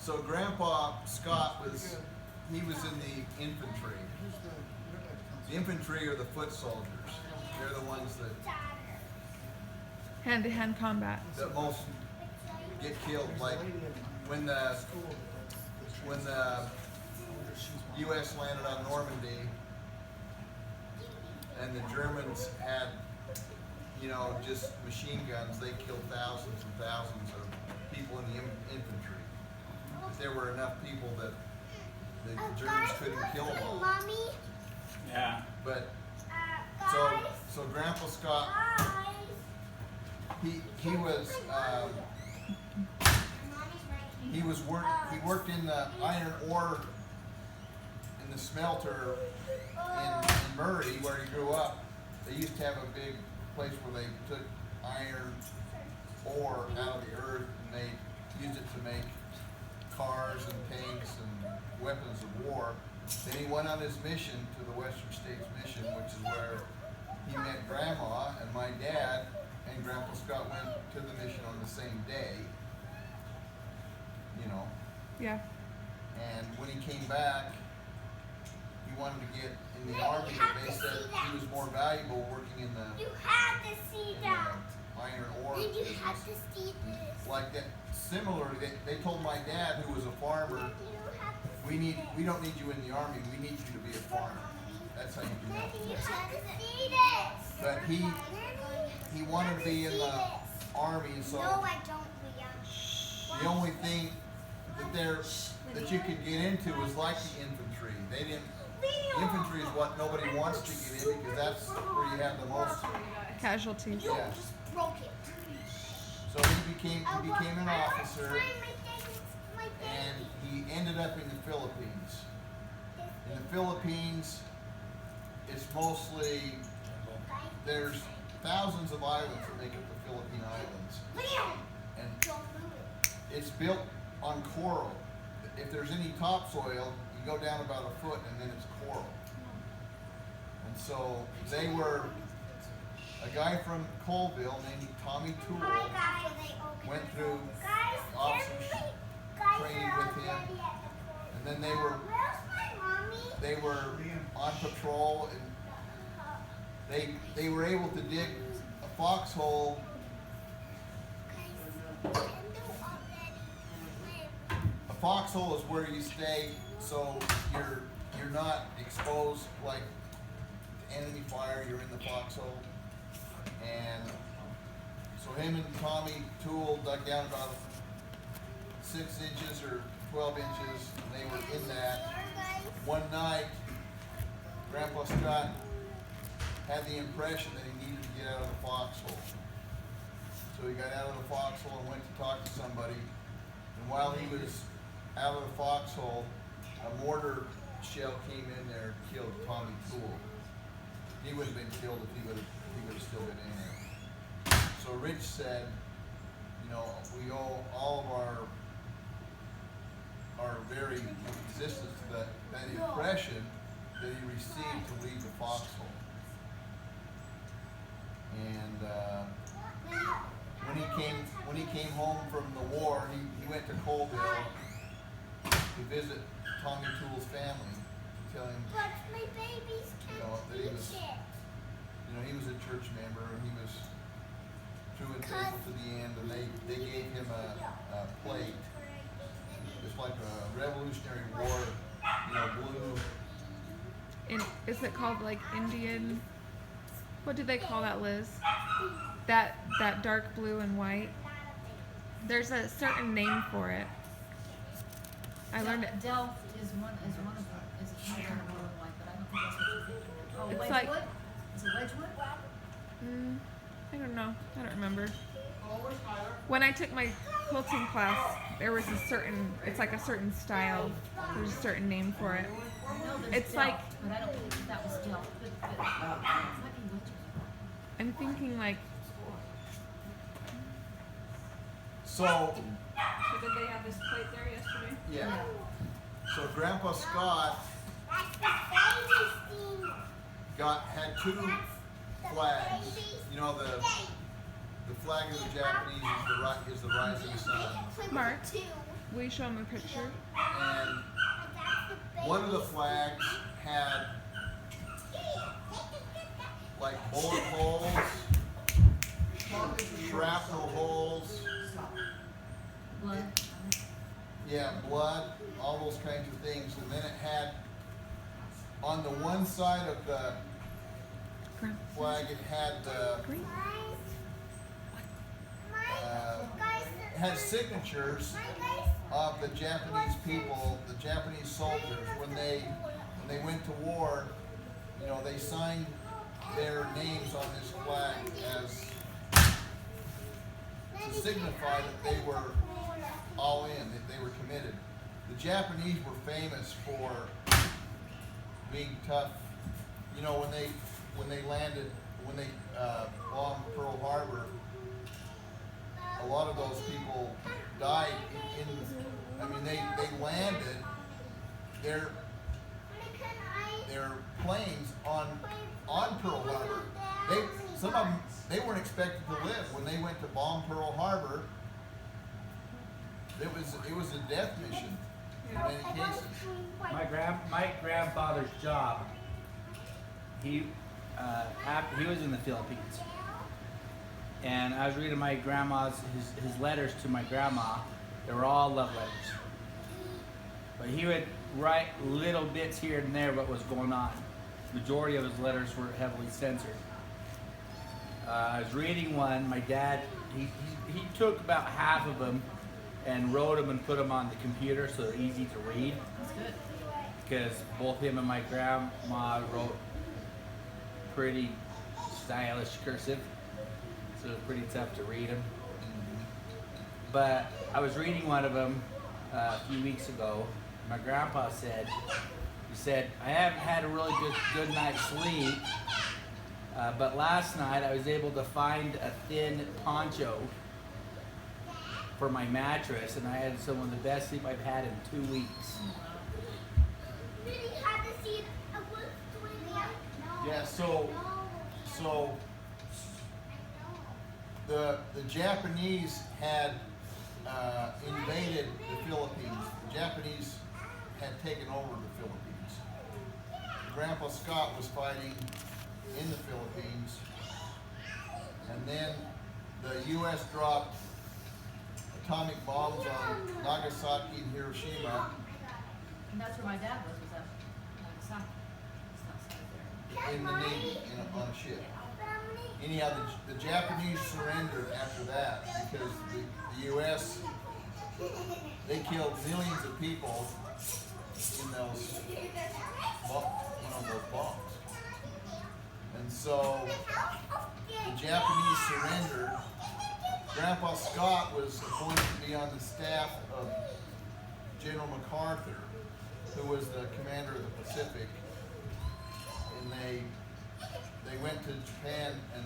So Grandpa Scott was in the infantry. The infantry are the foot soldiers. They're the ones that Hand-to-hand combat. most get killed. Like when the U.S. landed on Normandy, and the Germans had, just machine guns, they killed thousands and thousands of people in the infantry. But there were enough people that the Germans couldn't kill them all. Yeah. But so Grandpa Scott, he worked in the iron ore in the smelter in Murray, where he grew up. They used to have a big place where they took iron ore out of the earth and they used it to make cars and tanks and weapons of war. Then he went on his mission to the Western States Mission, which is where he met Grandma, and my dad and Grandpa Scott went to the mission on the same day. Yeah. And when he came back, he wanted to get in the army, but they said he was more valuable working in the iron ore business. Like that. Similarly, they told my dad, who was a farmer, we don't need you in the army. We need you to be a farmer. That's how you do that. But he wanted to be in the army, so the only thing that you could get into was like the infantry. The infantry is what nobody wants to get in because that's where you have the most Casualties. Yeah. So he became an officer, and he ended up in the Philippines. In the Philippines, it's mostly, there's thousands of islands that make up the Philippine Islands. And it's built on coral. If there's any topsoil, you go down about a foot and then it's coral. And so they were, a guy from Colville named Tommy Toole went through officers training with him, and then they were on patrol, and they were able to dig a foxhole. A foxhole is where you stay, so you're not exposed like enemy fire. You're in the foxhole. And so him and Tommy Toole dug down about 6 inches or 12 inches, and they were in that. One night, Grandpa Scott had the impression that he needed to get out of the foxhole. So he got out of the foxhole and went to talk to somebody. And while he was out of the foxhole, a mortar shell came in there and killed Tommy Toole. He would have been killed if he would have still been in there. So Rich said, we owe all of our very existence to that impression that he received to leave the foxhole. And when he came home from the war, he went to Colville to visit Tommy Toole's family to tell him that he was a church member, and he was true and faithful to the end, and they gave him a plate. It's like a Revolutionary War, blue. Is it called like Indian? What do they call that, Liz? That dark blue and white? There's a certain name for it. I learned it. Delft is one of them. Is a kind of blue and white, but I don't think that's what you're thinking of. Oh, It's Wedgwood? like- Is it Wedgwood? I don't know. I don't remember. When I took my quilting class, there was it's like a certain style. There's a certain name for it. No, there's It's Delft, like, but I don't think that was Delft. But it might be Wedgwood. I'm thinking like, So So did they have this plate there yesterday? yeah. So Grandpa Scott had 2 flags. The flag of the Japanese is the rising sun. Mark, Will you show him a picture? and one of the flags had like bullet holes, shrapnel holes, Blood. yeah, blood, all those kinds of things. And then it had, on the one side of the Graham. flag, it had Green. it had signatures of the Japanese people, the Japanese soldiers, when they went to war. You know, they signed their names on this flag as to signify that they were all in, that they were committed. The Japanese were famous for being tough. You know, when they landed, when they bombed Pearl Harbor, a lot of those people died I mean, they landed their planes on Pearl Harbor. Some of them, they weren't expected to live when they went to bomb Pearl Harbor. It was a death mission in many cases. My grandfather's job. He was in the Philippines, and I was reading my grandma's his letters to my grandma. They were all love letters, but he would write little bits here and there what was going on. Majority of his letters were heavily censored. I was reading one. My dad he took about half of them and wrote them and put them on the computer so they're easy to read. That's good. Because both him and my grandma wrote pretty stylish cursive, so it was pretty tough to read them. But I was reading one of them a few weeks ago. My grandpa said, I haven't had a really good night's sleep, but last night I was able to find a thin poncho for my mattress, and I had some of the best sleep I've had in 2 weeks. Yeah, so the Japanese had invaded the Philippines. The Japanese had taken over the Philippines. Grandpa Scott was fighting in the Philippines, and then the U.S. dropped atomic bombs on Nagasaki and Hiroshima. And that's where my dad was at Nagasaki. It's outside there. In the Navy, on a ship. Anyhow, the Japanese surrendered after that because the U.S. they killed millions of people in those bombs, and so the Japanese surrendered. Grandpa Scott was appointed to be on the staff of General MacArthur, who was the commander of the Pacific, and they went to Japan, and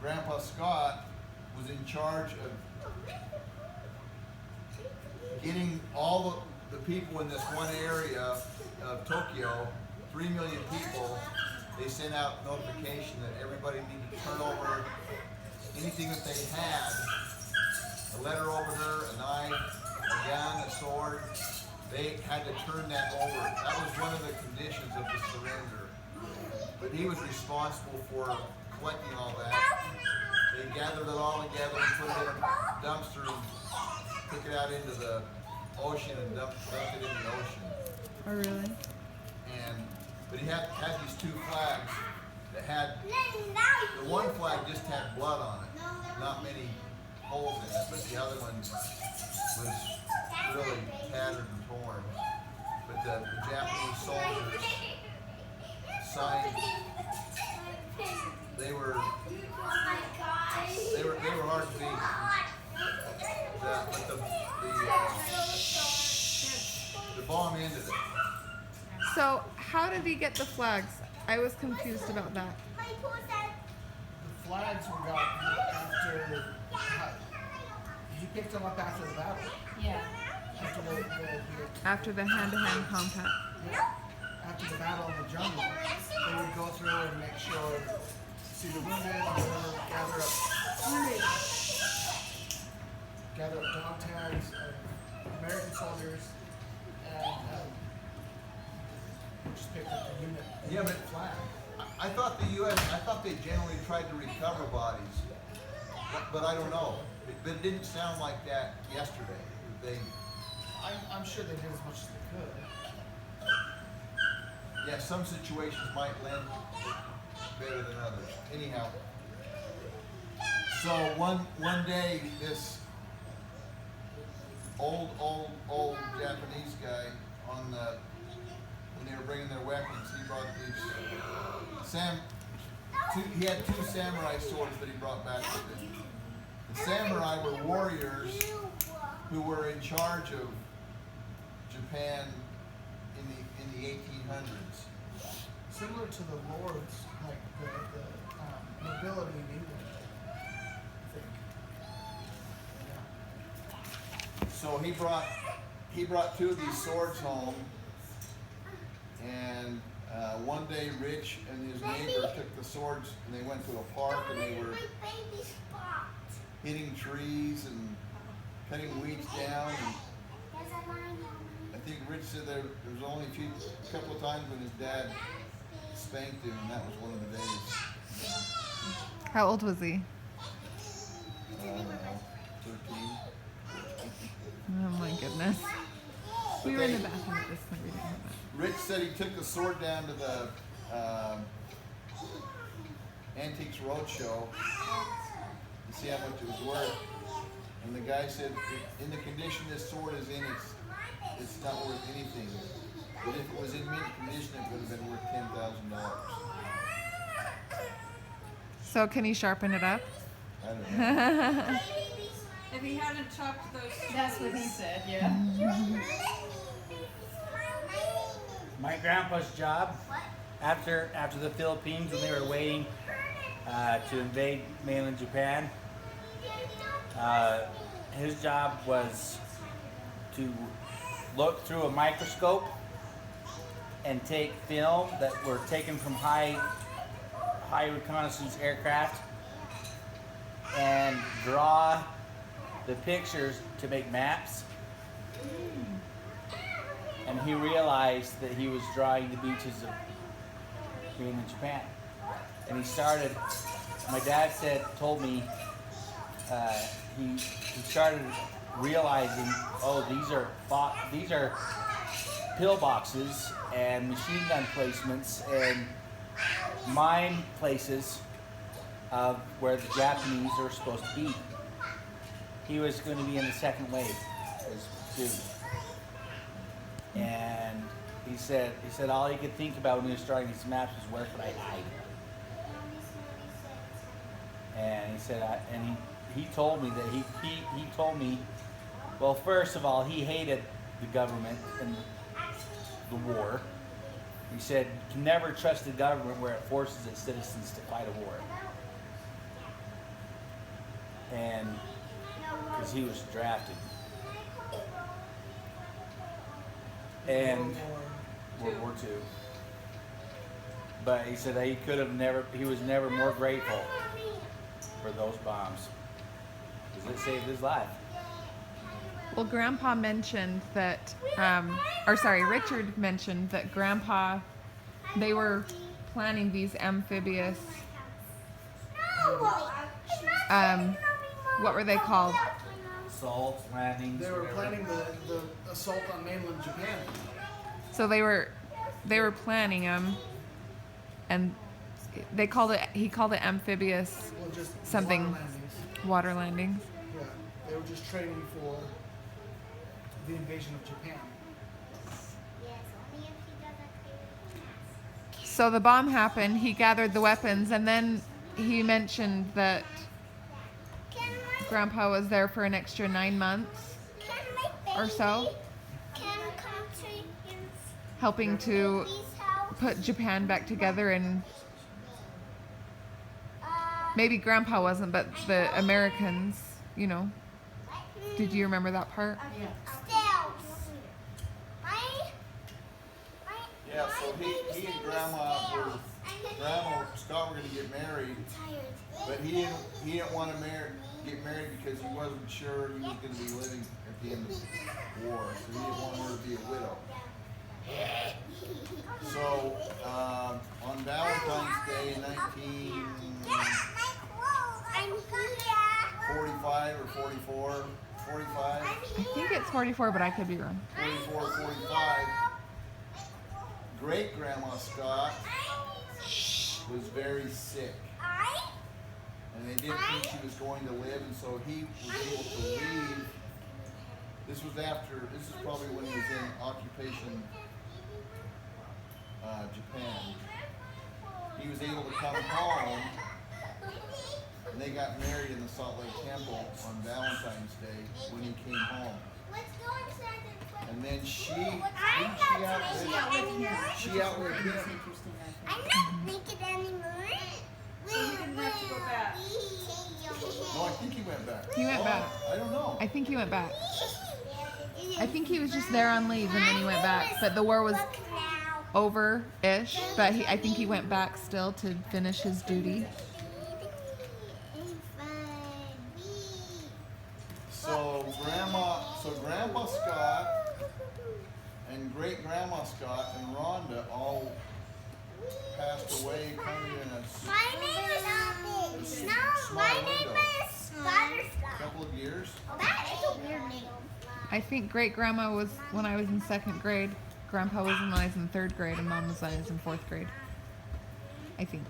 Grandpa Scott was in charge of getting all the people in this one area of Tokyo, 3 million people. They sent out notification that everybody needed to turn over anything that they had, a letter opener, a knife, a gun, a sword. They had to turn that over. That was one of the conditions of the surrender. But he was responsible for collecting all that. They gathered it all together and put it in a dumpster and took it out into the ocean and dumped it in the ocean. Oh, really? But he had these two flags that had, the one flag just had blood on it, not many holes in it, but the other one was really tattered and torn. But the Japanese soldiers signed, they were hard to beat. But the bomb ended it. So, how did he get the flags? I was confused about that. The flags were got after he picked them up after the battle. Yeah. After the hand-to-hand combat. After the battle in the jungle, they would go through and make sure, see the wounded, and gather up. gather up dog tags of American soldiers, and just picked up the unit. Yeah, but flag. I thought the U.S. I thought they generally tried to recover bodies, but I don't know. But it didn't sound like that yesterday. They, I'm sure they did as much as they could. yeah, some situations might lend better than others. Anyhow, so one day this old Japanese guy on the when they were bringing their weapons, he brought these he had 2 samurai swords that he brought back with him. The samurai were warriors who were in charge of Japan in the 1800s. Similar to the lords, like the nobility in England, I think. Yeah. So he brought 2 of these swords home, and one day Rich and his neighbor took the swords and they went to a park and they were hitting trees and cutting weeds down. And I think Rich said there was only a couple of times when his dad spanked him, and that was one of the days. How old was he? I don't know, 13. Oh my goodness. We were in the bathroom at this point. We didn't have that. Rich said he took the sword down to the Antiques Roadshow to see how much it was worth. And the guy said, in the condition this sword is in, it's not worth anything. But if it was in mint condition, it would have been worth $10,000. So can he sharpen it up? I don't know. If he hadn't chopped those. That's what he said, yeah. My grandpa's job after the Philippines, when they were waiting to invade mainland Japan, his job was to look through a microscope and take film that were taken from high reconnaissance aircraft and draw the pictures to make maps. And he realized that he was drawing the beaches of mainland Japan. And he started, my dad told me, he started realizing, oh, these are pillboxes and machine gun placements and mine places of where the Japanese are supposed to be. He was going to be in the second wave as platoon. And he said all he could think about when he was drawing these maps was where could I hide. And he said, he told me that he told me, well, first of all, he hated the government and the war. He said, you can never trust the government where it forces its citizens to fight a war. And because he was drafted. And World War II. But he said that he was never more grateful for those bombs. Because it saved his life. Well, Grandpa mentioned that, Richard mentioned that Grandpa, they were planning these amphibious, what were they called? Assaults, landings. They were whatever. planning the assault on mainland Japan. So they were planning them, and he called it amphibious Well, just something, water landings. water landings. Yeah, they were just training for the invasion of Japan. So the bomb happened, he gathered the weapons, and then he mentioned that Grandpa was there for an extra 9 months or so, helping to put Japan back together. And maybe Grandpa wasn't, but the Americans, you know. Did you remember that part? Yeah. Yeah, so he and Grandma Scott were going to get married, but he didn't want to get married because he wasn't sure he was going to be living at the end of the war, so he didn't want her to be a widow. So on Valentine's Day in 1945 or 44, 45, I think it's 44, but I could be wrong. 44, 45, Great Grandma Scott was very sick. And they didn't think she was going to live, and so he was able to leave. This is probably when he was in occupation Japan. He was able to come home, and they got married in the Salt Lake Temple on Valentine's Day when he came home. And then she outlived him. I'm not naked anymore. So he didn't have to go back. No, I think he went back. He went back. I don't know. I think he went back. I think he was just there on leave and then he went back. But the war was over-ish. But I think he went back still to finish his duty. So Grandpa Scott and Great Grandma Scott and Rhonda all passed away kind of in a My name is my name is Butterscotch. couple of years. That is a weird name. I think great grandma was when I was in 2nd grade. Grandpa was when I was in 3rd grade, and Mom was when I was in 4th grade. I think.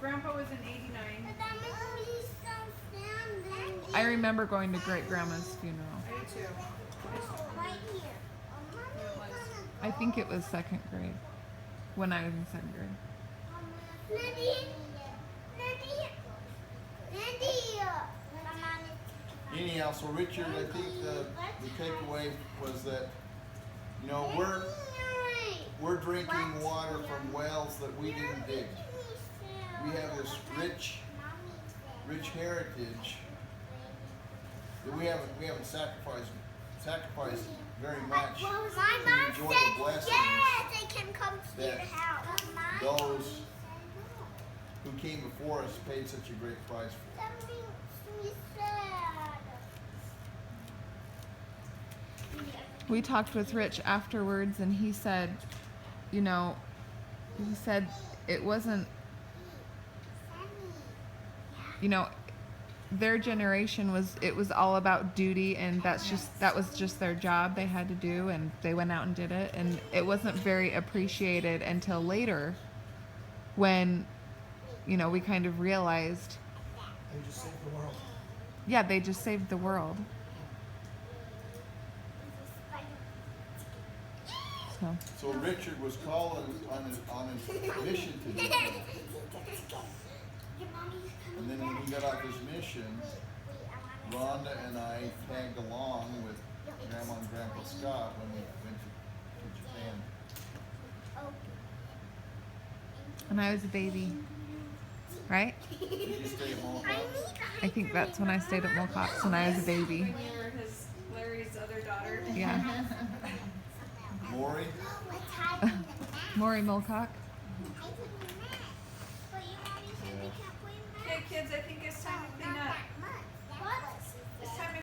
Grandpa was in 89. But that makes me so sad. I remember going to great grandma's funeral. I do too. Right here. I think it was 2nd grade when I was in 2nd grade. Anyhow, so Richard, I think the takeaway was that, you know, we're drinking water from wells that we didn't dig. We have this rich heritage that we haven't sacrificed very much My to mom enjoy the said blessings yes, they can come to your that house. those who came before us paid such a great price for. That makes me sad. We talked with Rich afterwards, and he said, it wasn't, their generation was all about duty, and that was just their job they had to do, and they went out and did it, and it wasn't very appreciated until later when, we kind of realized, They just saved the world. yeah, they just saved the world. So Richard was called on his mission to do that. And then when he got off his mission, Rhonda and I tagged along with Grandma and Grandpa Scott when we went to Japan. When I was a baby, right? Did you stay at home? I think that's when I stayed at Wilcox when I was a baby. When you were Larry's other daughter. Yeah. Maury? Maury Mulcock. Okay, kids, I think it's time to clean up.